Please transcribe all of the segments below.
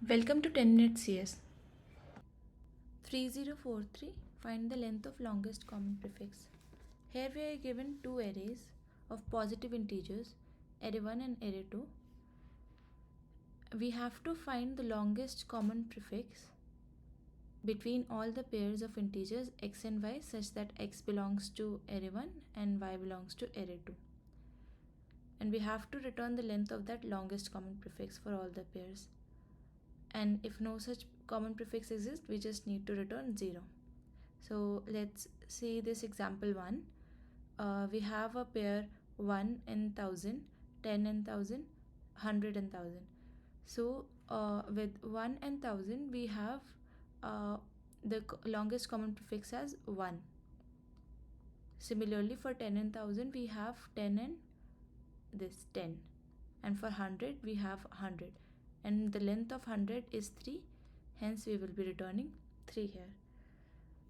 Welcome to 10 Minute CS. 3043. Find the length of longest common prefix. Here we are given two arrays of positive integers, array 1 and array 2. We have to find the longest common prefix between all the pairs of integers x and y such that x belongs to array 1 and y belongs to array 2. And we have to return the length of that longest common prefix for all the pairs. And if no such common prefix exists, we just need to return 0. So let's see this example 1. We have a pair 1 and 1000, 10 and 1000, 100 and 1000. So with 1 and 1000 we have the longest common prefix as 1. Similarly for 10 and 1000 we have 10 and this 10, and for 100 we have 100, and the length of 100 is 3, hence we will be returning 3 here.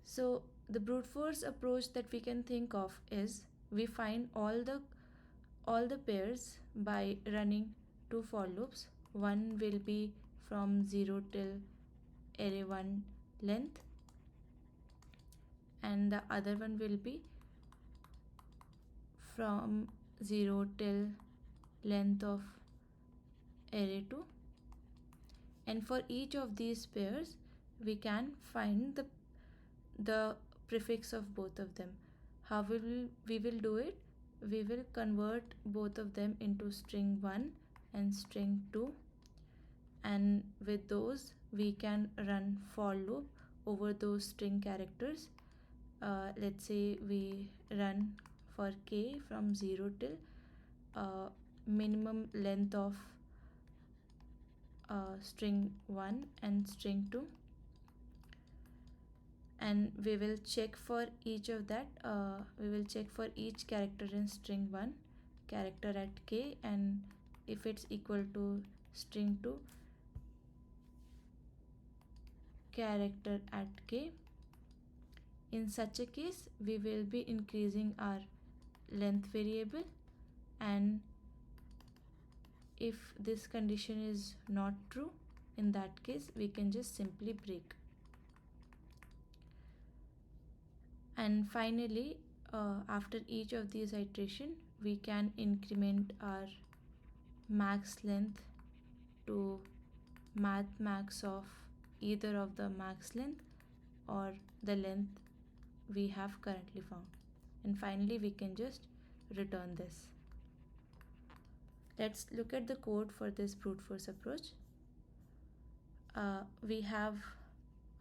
So the brute force approach that we can think of is we find all the pairs by running two for loops. One will be from 0 till array 1 length, and the other one will be from 0 till length of array 2, and for each of these pairs we can find the prefix of both of them. How we will do it? We will convert both of them into string 1 and string 2, and with those we can run for loop over those string characters. Let's say we run for k from 0 till minimum length of string 1 and string 2, and we will check for each of that. We will check for each character in string 1 character at k, and if it's equal to string 2 character at k, in such a case we will be increasing our length variable, and if this condition is not true, in that case we can just simply break. And finally, after each of these iteration we can increment our max length to max of either of the max length or the length we have currently found, and finally we can just return this. Let's look at the code for this brute force approach. We have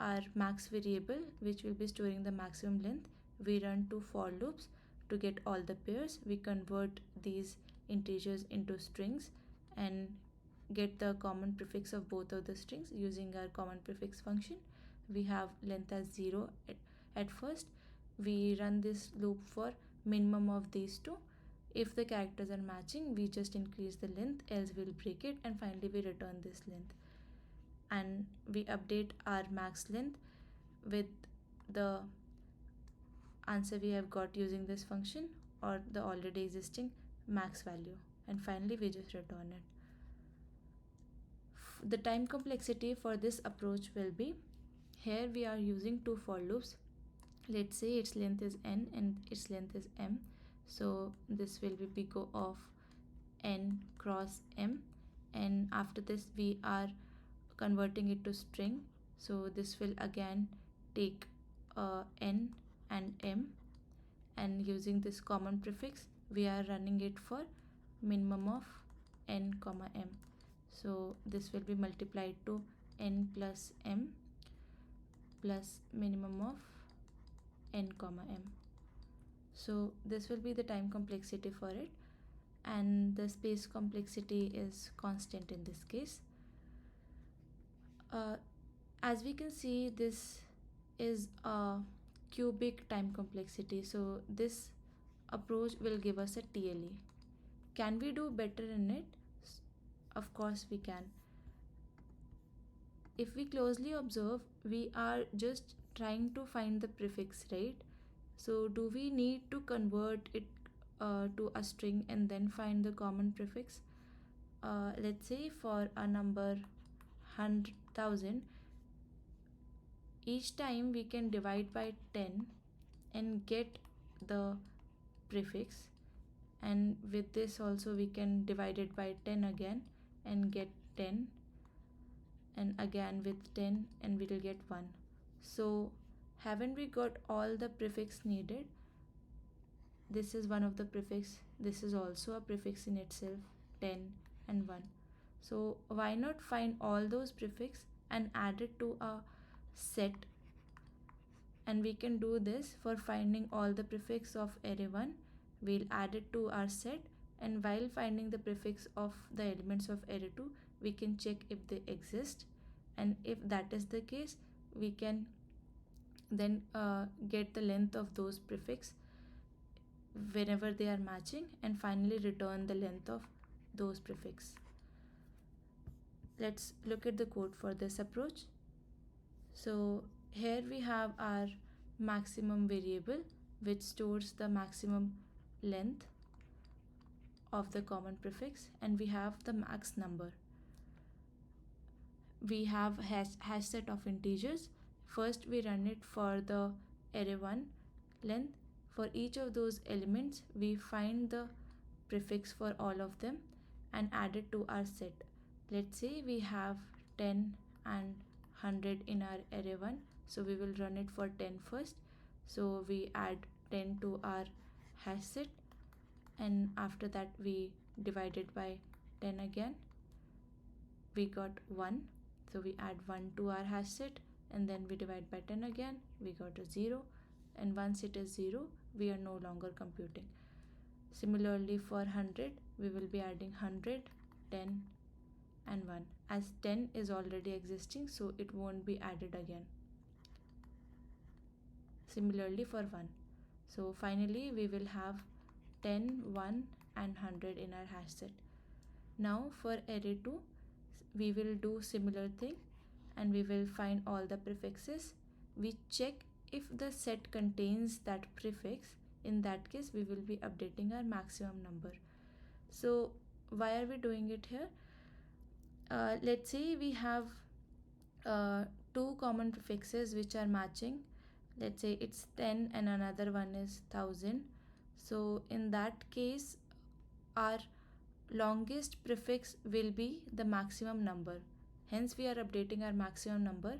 our max variable which will be storing the maximum length. We run two for loops to get all the pairs. We convert these integers into strings and get the common prefix of both of the strings using our common prefix function. We have length as 0 at first. We run this loop for minimum of these two. If the characters are matching, we just increase the length, else we'll break it, and finally we return this length. And we update our max length with the answer we have got using this function or the already existing max value, and finally we just return it. The time complexity for this approach will be, here we are using two for loops. Let's say its length is n and its length is m, so this will be big O of n cross m, and after this we are converting it to string, so this will again take n and m, and using this common prefix we are running it for minimum of n comma m, so this will be multiplied to n plus m plus minimum of n comma m. So this will be the time complexity for it, and the space complexity is constant in this case. As we can see, this is a cubic time complexity, so this approach will give us a TLE. Can we do better in it? Of course we can. If we closely observe, we are just trying to find the prefix, right? So do we need to convert it to a string and then find the common prefix? Let's say for a number 100,000, each time we can divide by 10 and get the prefix, and with this also we can divide it by 10 again and get 10, and again with 10 and we will get 1. So haven't we got all the prefix needed? This is one of the prefix, this is also a prefix in itself, 10 and 1. So why not find all those prefix and add it to a set, and we can do this for finding all the prefix of array 1. We'll add it to our set, and while finding the prefix of the elements of array 2, we can check if they exist, and if that is the case, we can then get the length of those prefix whenever they are matching, and finally return the length of those prefix. Let's look at the code for this approach. So here we have our maximum variable which stores the maximum length of the common prefix, and we have the max number. We have hash set of integers. First we run it for the array 1 length. For each of those elements we find the prefix for all of them and add it to our set. Let's say we have 10 and 100 in our array 1, so we will run it for 10 first. So we add 10 to our hash set, and after that we divide it by 10 again. We got 1, so we add 1 to our hash set, and then we divide by 10 again. We got a 0, and once it is 0, we are no longer computing. Similarly for 100, we will be adding 100, 10 and 1. As 10 is already existing, so it won't be added again. Similarly for 1. So finally we will have 10, 1 and 100 in our hash set. Now for array 2, we will do similar thing, and we will find all the prefixes. We check if the set contains that prefix. In that case, we will be updating our maximum number. So why are we doing it here? Let's say we have two common prefixes which are matching. Let's say it's 10 and another one is 1000. So in that case, our longest prefix will be the maximum number. Hence we are updating our maximum number,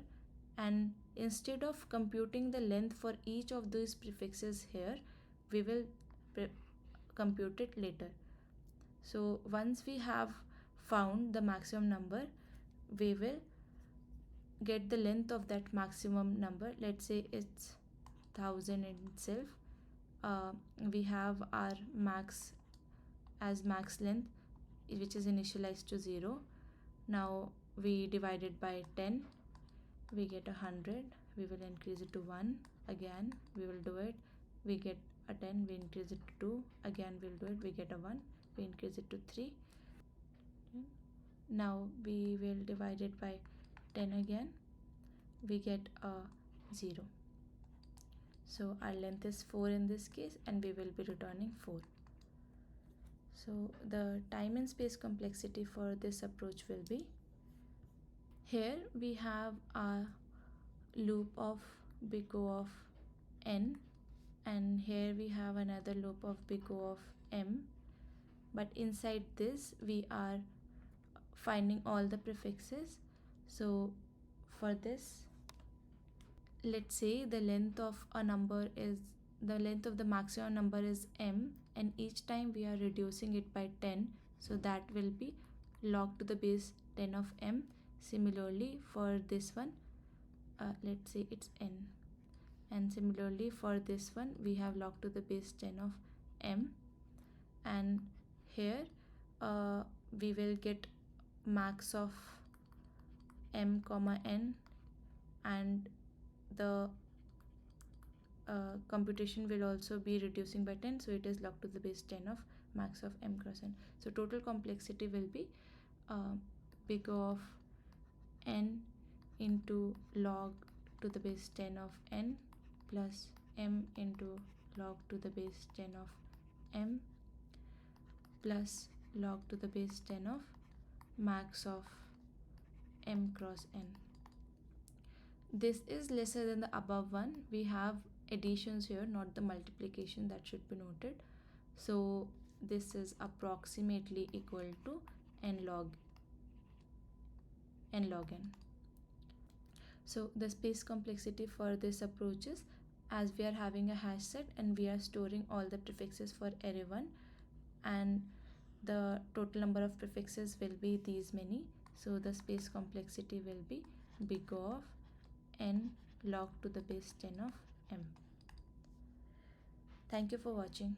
and instead of computing the length for each of these prefixes here, we will compute it later. So once we have found the maximum number, we will get the length of that maximum number. Let's say it's 1000 in itself. We have our max as max length, which is initialized to 0. Now we divide it by 10, we get 100. We will increase it to 1. Again we will do it, we get a 10. We increase it to 2. Again we'll do it, we get a 1. We increase it to 3. Now we will divide it by 10 again, we get a 0. So our length is 4 in this case, and we will be returning 4. So the time and space complexity for this approach will be, here we have a loop of big O of n, and here we have another loop of big O of m, but inside this we are finding all the prefixes. So for this, let's say the length of a number is, the length of the maximum number is m, and each time we are reducing it by 10, so that will be log to the base 10 of m. Similarly for this one, let's say it's n, and similarly for this one we have log to the base 10 of m, and here we will get max of m comma n, and the computation will also be reducing by 10, so it is log to the base 10 of max of m cross n. So total complexity will be big O of n into log to the base 10 of n plus m into log to the base 10 of m plus log to the base 10 of max of m cross n. This is lesser than the above one. We have additions here, not the multiplication, that should be noted. So this is approximately equal to n log n. So the space complexity for this approach is, as we are having a hash set and we are storing all the prefixes for array 1, and the total number of prefixes will be these many, so the space complexity will be big of n log to the base 10 of m. Thank you for watching.